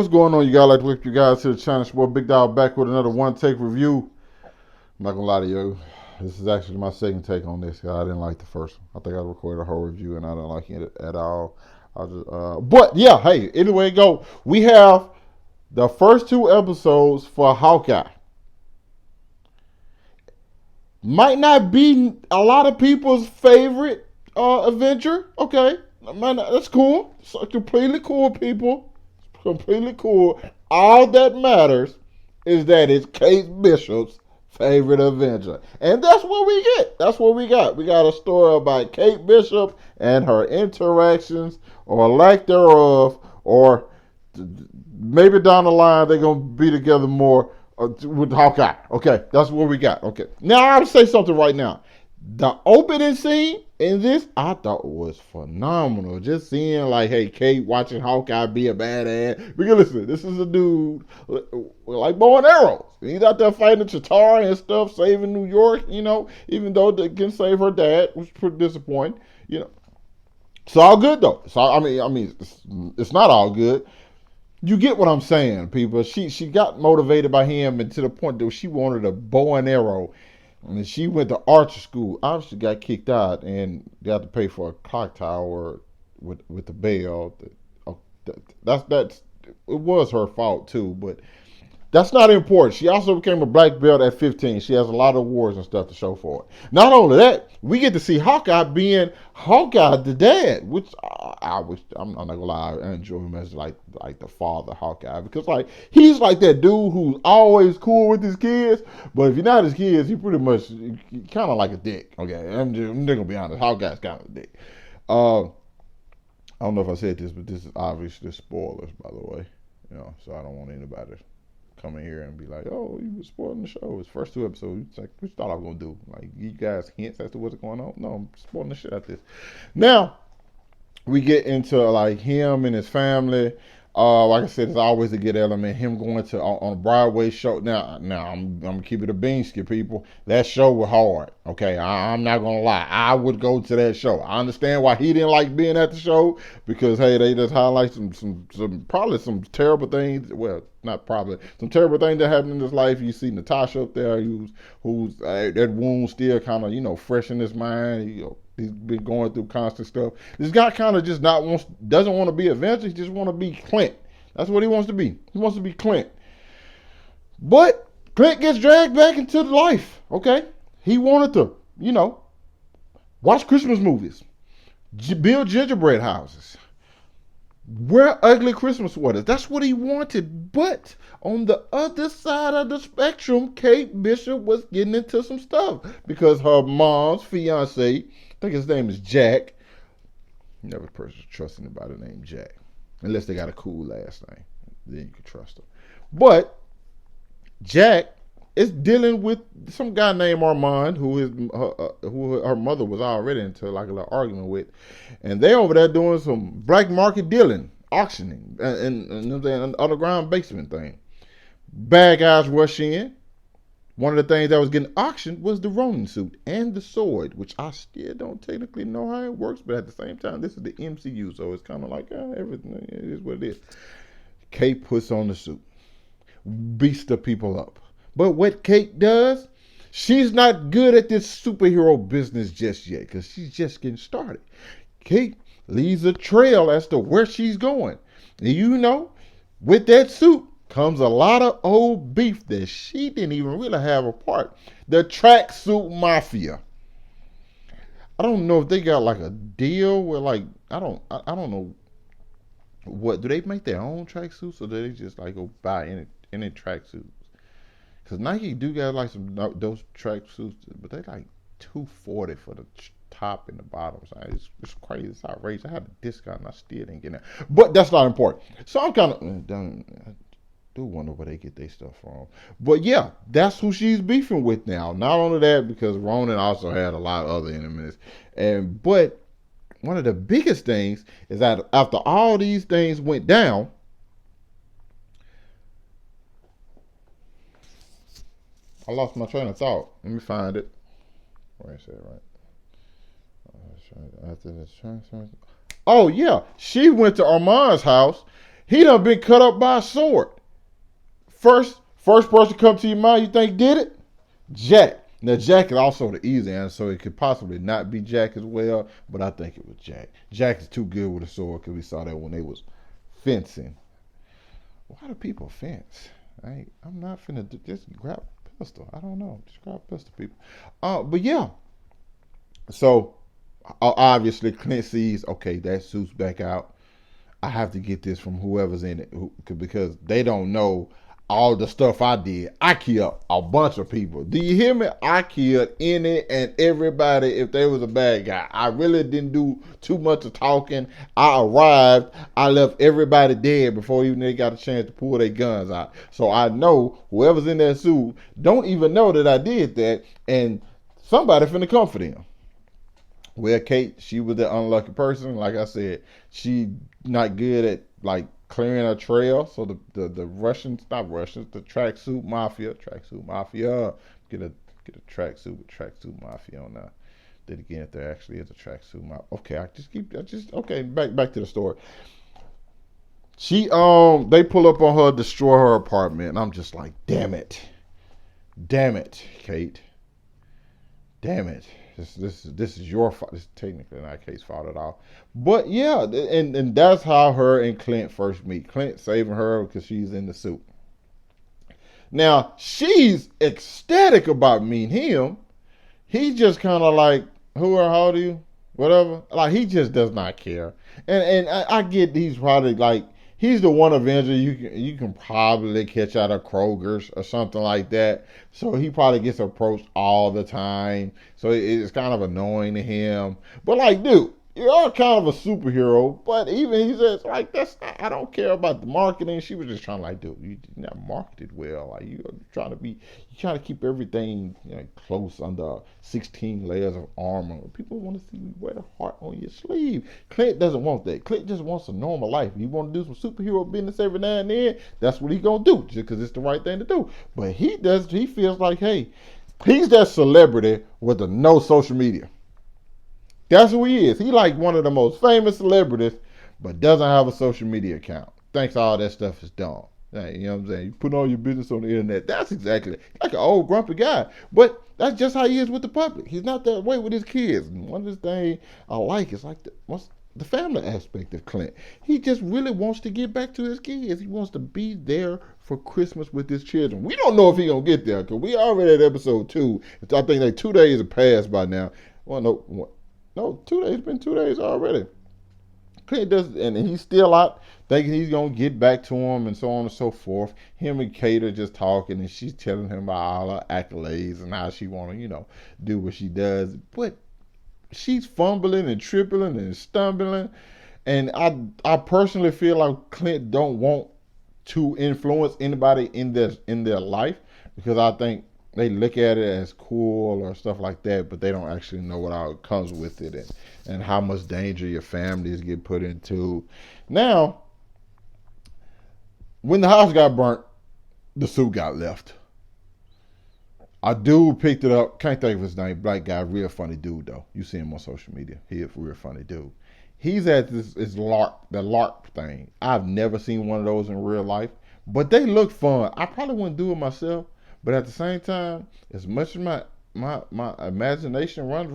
What's going on, you guys? Like to welcome you guys to the channel. It's your boy Big Dog back with another one take review. I'm not gonna lie to you, this is actually my second take on this. I didn't like the first one. I think I recorded a whole review and I didn't like it at all. But yeah, hey, anyway, go. We have the first two episodes for Hawkeye. Might not be a lot of people's favorite Avenger. Okay, that's cool. It's completely cool, people. It's completely cool. All that matters is that it's Kate Bishop's favorite Avenger, and that's what we get. That's what we got. We got a story about Kate Bishop and her interactions, or lack thereof, or maybe down the line they're gonna be together more with Hawkeye. Okay, that's what we got. Okay, now I'll say something right now. The opening scene in this I thought was phenomenal. Just seeing like, hey, Kate watching Hawkeye be a badass. Because listen, this is a dude like bow and arrows. He's out there fighting Chitauri and stuff, saving New York. Even though they can save her dad, which is pretty disappointing. It's all good though. So it's not all good. You get what I'm saying, people. She got motivated by him, and to the point that she wanted a bow and arrow, and she went to archer school. Obviously, got kicked out and got to pay for a clock tower with the bail. That's it was her fault too, but that's not important. She also became a black belt at 15. She has a lot of awards and stuff to show for it. Not only that, we get to see Hawkeye being Hawkeye the dad, which I'm not gonna lie, I enjoy him as like the father Hawkeye, because like he's like that dude who's always cool with his kids, but if you're not his kids, he pretty much kind of like a dick. Okay, I'm just gonna be honest. Hawkeye's kind of a dick. I don't know if I said this, but this is obviously spoilers, by the way. So I don't want anybody come in here and be like, "Oh, you were spoiling the show." It's first two episodes. It's like, what you thought I was gonna do? Like, you guys hints as to what's going on? No, I'm spoiling the shit out of this. Now we get into like him and his family. Like I said, it's always a good element. Him going to on a Broadway show. Now I'm gonna keep it a beansky, people. That show was hard. Okay, I'm not gonna lie. I would go to that show. I understand why he didn't like being at the show, because hey, they just highlight some probably some terrible things. Well, not probably some terrible things that happened in his life. You see Natasha up there, who's that wound still kind of fresh in his mind. He's been going through constant stuff. This guy kind of just doesn't want to be Avenger. He just want to be Clint. That's what he wants to be. He wants to be Clint. But Clint gets dragged back into life. Okay, he wanted to, watch Christmas movies, build gingerbread houses, wear ugly Christmas sweaters. That's what he wanted. But on the other side of the spectrum, Kate Bishop was getting into some stuff because her mom's fiance, I think his name is Jack. Never person trust anybody named Jack, unless they got a cool last name. Then you can trust them. But Jack is dealing with some guy named Armand, who her mother was already into like a little argument with, and they over there doing some black market dealing, auctioning, and an underground basement thing. Bad guys rush in. One of the things that was getting auctioned was the Ronin suit and the sword, which I still don't technically know how it works, but at the same time, this is the MCU, so it's kind of like everything is what it is. Kate puts on the suit, beats the people up. But what Kate does, she's not good at this superhero business just yet, because she's just getting started. Kate leaves a trail as to where she's going. And with that suit comes a lot of old beef that she didn't even really have a part. The tracksuit mafia. I don't know if they got like a deal where like I don't know, what do they make their own tracksuits, or do they just like go buy any tracksuits? Because Nike do got like some those tracksuits, but they like $240 for the top and the bottom side. It's crazy. It's outrageous. I had a discount and I still didn't get it. But that's not important. So I'm kind of do wonder where they get their stuff from. But yeah, that's who she's beefing with now. Not only that, because Ronan also had a lot of other enemies. But one of the biggest things is that after all these things went down, I lost my train of thought. Let me find it. Where is it? Right. After the oh yeah, she went to Armand's house. He done been cut up by a sword. First person come to your mind you think did it? Jack. Now Jack is also the easy answer, so it could possibly not be Jack as well, but I think it was Jack. Jack is too good with a sword because we saw that when they was fencing. Why do people fence? I'm not finna just grab a pistol. I don't know. Just grab a pistol, people. But yeah. So obviously Clint sees, okay, that suit's back out. I have to get this from whoever's in it because they don't know all the stuff I did. I killed a bunch of people. Do you hear me? I killed any and everybody if they was a bad guy. I really didn't do too much of talking. I arrived. I left everybody dead before even they got a chance to pull their guns out. So I know whoever's in that suit don't even know that I did that, and somebody finna come for them. Well, Kate, she was the unlucky person. Like I said, she not good at like clearing a trail. So the Russians, not Russians, the tracksuit mafia, get a tracksuit with tracksuit mafia on that. Then again, if there actually is a tracksuit mafia. Okay, okay. Back to the story. They pull up on her, destroy her apartment, and I'm just like, damn it, Kate, damn it. This is your fault. This is technically not Kate's fault at all. But yeah, and that's how her and Clint first meet. Clint saving her because she's in the suit. Now, she's ecstatic about meeting him. He just kind of like, how old are you? Whatever. Like, he just does not care. And I get he's probably like, he's the one Avenger you can probably catch out of Kroger's or something like that. So he probably gets approached all the time. So it's kind of annoying to him. But like, dude, you're kind of a superhero. But even he says, like, I don't care about the marketing. She was just trying to like, dude, you're not marketed well. Like, you're trying to keep everything close under 16 layers of armor. People want to see you wear the heart on your sleeve. Clint doesn't want that. Clint just wants a normal life. If you want to do some superhero business every now and then, that's what he's going to do just because it's the right thing to do. But he feels like, hey, he's that celebrity with no social media. That's who he is. He like one of the most famous celebrities, but doesn't have a social media account. Thinks all that stuff is dumb. You know what I'm saying? You put all your business on the internet. That's exactly like an old grumpy guy. But that's just how he is with the public. He's not that way with his kids. And one of the things I like is like the family aspect of Clint. He just really wants to get back to his kids. He wants to be there for Christmas with his children. We don't know if he's going to get there because we already at episode 2. I think like 2 days have passed by now. Well, no, 2 days. It's been 2 days already. Clint does, and he's still out thinking he's gonna get back to him, and so on and so forth. Him and Kate are just talking, and she's telling him about all her accolades and how she want to, do what she does. But she's fumbling and tripling and stumbling, and I personally feel like Clint don't want to influence anybody in their life because I think they look at it as cool or stuff like that, but they don't actually know what all comes with it and how much danger your families get put into. Now, when the house got burnt, the suit got left. A dude picked it up. Can't think of his name. Black guy, real funny dude though. You see him on social media. He's a real funny dude. He's at the LARP thing. I've never seen one of those in real life, but they look fun. I probably wouldn't do it myself. But at the same time, as much as my imagination runs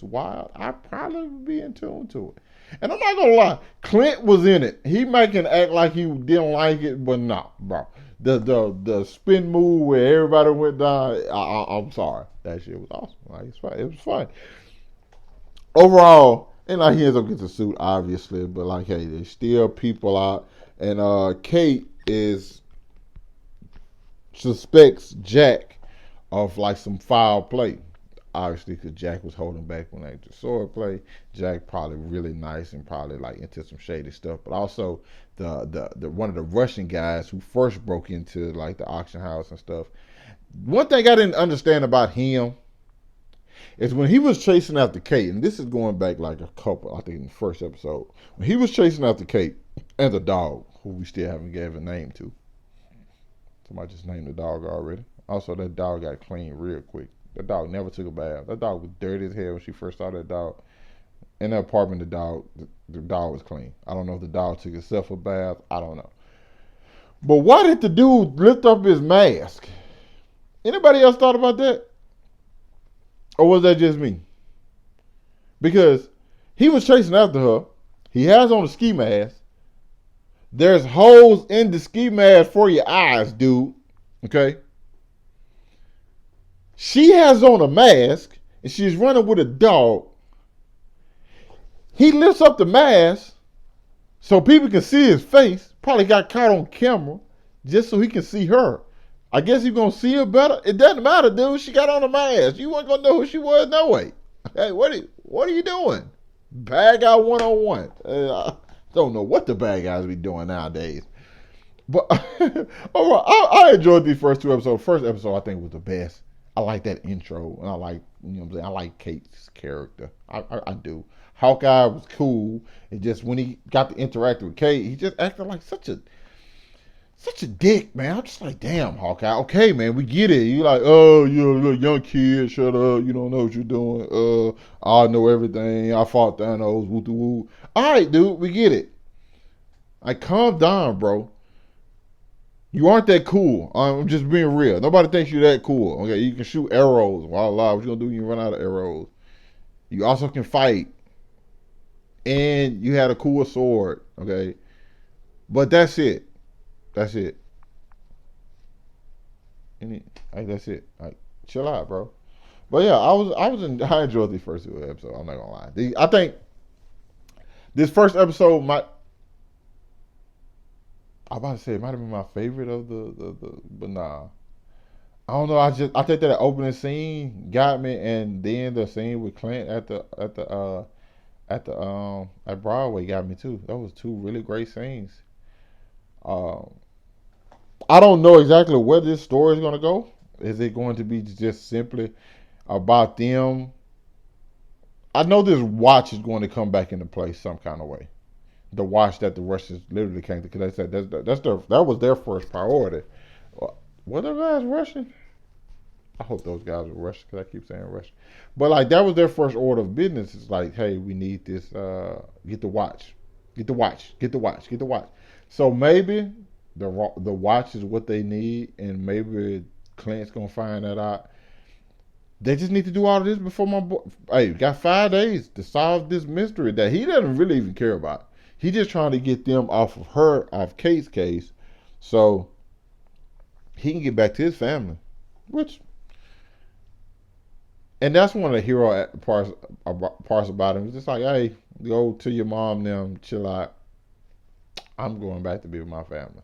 wild, I probably would be in tune to it. And I'm not gonna lie, Clint was in it. He making act like he didn't like it, but no, bro. The spin move where everybody went down. I'm sorry, that shit was awesome. Like it was fun. Overall, and like he ends up getting the suit, obviously, but like hey, there's still people out, and Kate suspects Jack of like some foul play. Obviously, because Jack was holding back when they did sword play. Jack probably really nice and probably like into some shady stuff. But also the one of the Russian guys who first broke into like the auction house and stuff. One thing I didn't understand about him is when he was chasing after Kate, and this is going back like a couple, I think in the first episode, when he was chasing after Kate and the dog, who we still haven't given a name to. Somebody just named the dog already. Also, that dog got clean real quick. That dog never took a bath. That dog was dirty as hell when she first saw that dog. In the apartment, the dog was clean. I don't know if the dog took itself a bath. I don't know. But why did the dude lift up his mask? Anybody else thought about that? Or was that just me? Because he was chasing after her. He has on a ski mask. There's holes in the ski mask for your eyes, dude. Okay? She has on a mask and she's running with a dog. He lifts up the mask so people can see his face. Probably got caught on camera just so he can see her. I guess he's going to see her better. It doesn't matter, dude. She got on a mask. You weren't going to know who she was no way. Hey, what are you doing? Bad guy 101. I don't know what the bad guys be doing nowadays. But all right, I enjoyed these first two episodes. First episode I think was the best. I like that intro, and I like, you know what I'm saying, I like Kate's character. I do. Hawkeye was cool. It just when he got to interact with Kate, he just acted like such a dick, man. I'm just like, damn, Hawkeye. Okay, man, we get it. You like, oh, you're a little young kid. Shut up. You don't know what you're doing. I know everything. I fought Thanos. Woo woo. All right, dude, we get it. Like, calm down, bro. You aren't that cool. I'm just being real. Nobody thinks you're that cool. Okay, you can shoot arrows. Wow, what you gonna do when you run out of arrows? You also can fight, and you had a cool sword. Okay, but that's it. That's it. That's it. Like, chill out, bro. But yeah, I enjoyed the first two episodes. I'm not gonna lie. I think this first episode I'm about to say it might have been my favorite of but nah. I don't know. I think that opening scene got me, and then the scene with Clint at Broadway got me too. That was two really great scenes. Um, I don't know exactly where this story is gonna go. Is it going to be just simply about them? I know this watch is going to come back into play some kind of way. The watch that the Russians literally came to, because they said that was their first priority. Were the guys Russian? I hope those guys were Russian because I keep saying Russian. But like that was their first order of business. It's like, hey, we need this. Get the watch, get the watch, get the watch, get the watch. So maybe the watch is what they need, and maybe Clint's gonna find that out. They just need to do all of this before my boy. Hey, got 5 days to solve this mystery that he doesn't really even care about. He just trying to get them off Kate's case, so he can get back to his family. And that's one of the hero parts about him. It's just like, hey, go to your mom now, chill out. I'm going back to be with my family,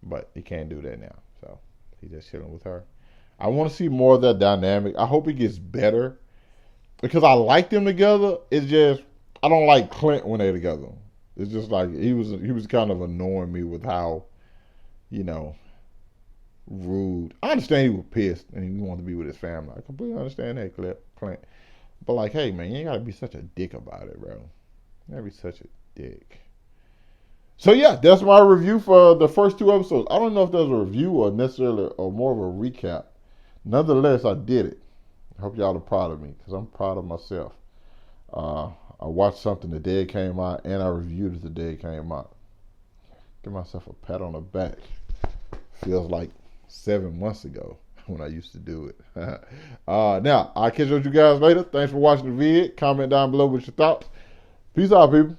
but he can't do that now, so he's just chilling with her. I want to see more of that dynamic. I hope it gets better because I like them together. It's just I don't like Clint when they're together. It's just like he was kind of annoying me with how, you know, rude. I understand he was pissed and he wanted to be with his family. I completely understand that, Clint. But like, hey man, you ain't gotta be such a dick about it, bro. You gotta be such a dick. So yeah, that's my review for the first two episodes. I don't know if there's a review or necessarily or more of a recap. Nonetheless, I did it. I hope y'all are proud of me because I'm proud of myself. I watched something the day it came out, and I reviewed it the day it came out. Give myself a pat on the back. Feels like 7 months ago when I used to do it. Now, I'll catch up with you guys later. Thanks for watching the vid. Comment down below with your thoughts. Peace out, people.